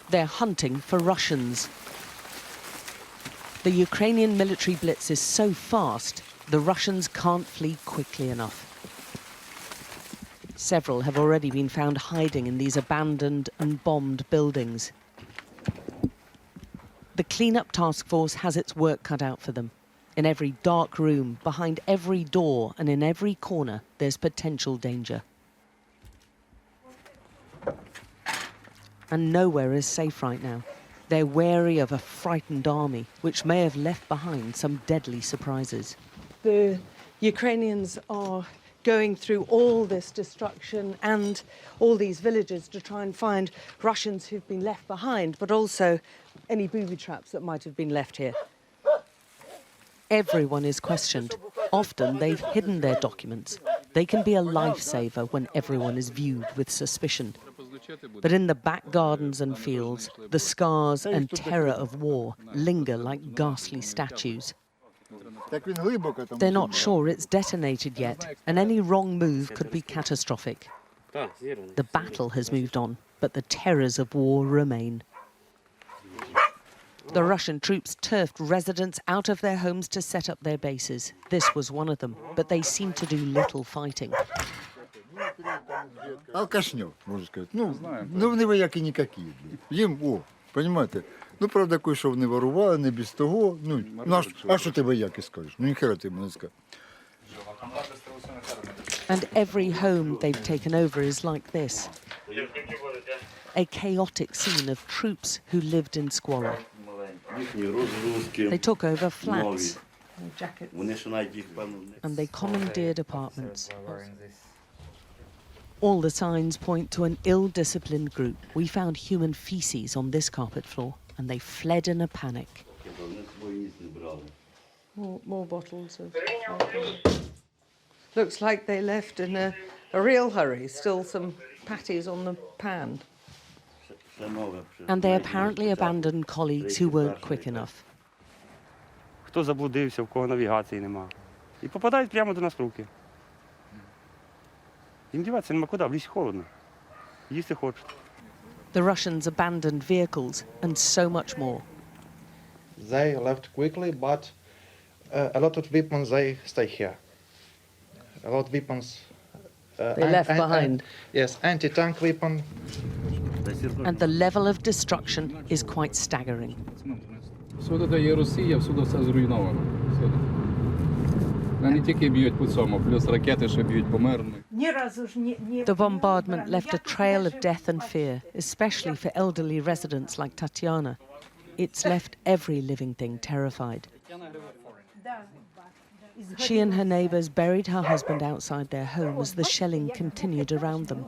They're hunting for Russians. The Ukrainian military blitz is so fast, the Russians can't flee quickly enough. Several have already been found hiding in these abandoned and bombed buildings. The clean-up task force has its work cut out for them. In every dark room, behind every door and in every corner, there's potential danger. And nowhere is safe right now. They're wary of a frightened army, which may have left behind some deadly surprises. The Ukrainians are going through all this destruction and all these villages to try and find Russians who've been left behind, but also any booby traps that might have been left here. Everyone is questioned. Often they've hidden their documents. They can be a lifesaver when everyone is viewed with suspicion. But in the back gardens and fields, the scars and terror of war linger like ghastly statues. They're not sure it's detonated yet, and any wrong move could be catastrophic. The battle has moved on, but the terrors of war remain. The Russian troops turfed residents out of their homes to set up their bases. This was one of them, but they seem to do little fighting. Алкашнёв, можно сказать. Ну, вони вояки ніякі. Їм, понимаєте? Ну, правда, кое-що вони ворували, не без того. Ну, а що ти вояки скажеш? Ну, ніхера ти мене скажеш. And every home they've taken over is like this. A chaotic scene of troops who lived in squalor. They took over flats, and they commandeered apartments. All the signs point to an ill-disciplined group. We found human feces on this carpet floor, and they fled in a panic. More bottles of alcohol. Looks like they left in a real hurry. Still some patties on the pan. And they apparently abandoned colleagues who weren't quick enough. Хто заблудився, в кого навігації нема. І попадають прямо до нас в руки. Їм діватися нема куди, в лісі холодно. Їсти хочуть. The Russians abandoned vehicles and so much more. They left quickly, but a lot of weapons, they stay here. A lot of weapons. They left behind. Yes, anti-tank weapon. And the level of destruction is quite staggering. Всюди, де є Росія, всюди все зруйновано. Всюди. Не тільки б'ють по цьому, плюс ракети ще б'ють по мирному. The bombardment left a trail of death and fear, especially for elderly residents like Tatiana. It's left every living thing terrified. She and her neighbours buried her husband outside their home as the shelling continued around them.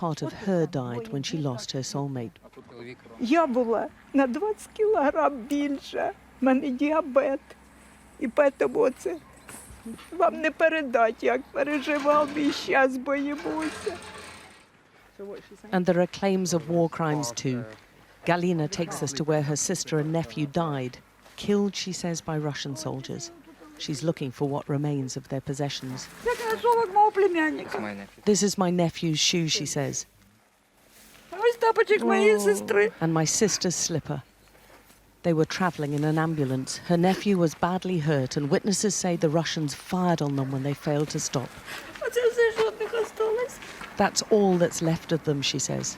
Part of her died when she lost her soulmate. Я була на 20 кілограм більше, в мене діабет. І тому це вам не передати, як переживав і щас боїмося. And there are claims of war crimes too. Galina takes us to where her sister and nephew died, killed, she says, by Russian soldiers. She's looking for what remains of their possessions. This is my nephew's shoe, she says. And my sister's slipper. They were travelling in an ambulance. Her nephew was badly hurt, and witnesses say the Russians fired on them when they failed to stop. That's all that's left of them, she says.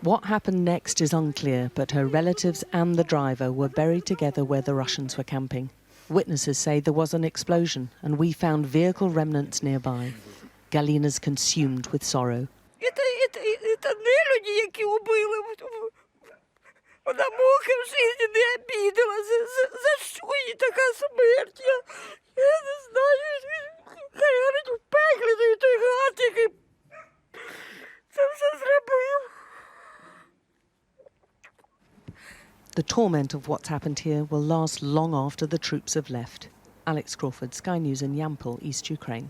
What happened next is unclear, but her relatives and the driver were buried together where the Russians were camping. Witnesses say there was an explosion, and we found vehicle remnants nearby. Galina's consumed with sorrow. Це не люди, які убили. Вона муки в житті не обідала. За що їй така смерть? Я не знаю. Хай горить в пеклі той гад, який це все зробив. The torment of what's happened here will last long after the troops have left. Alex Crawford, Sky News in Yampil, East Ukraine.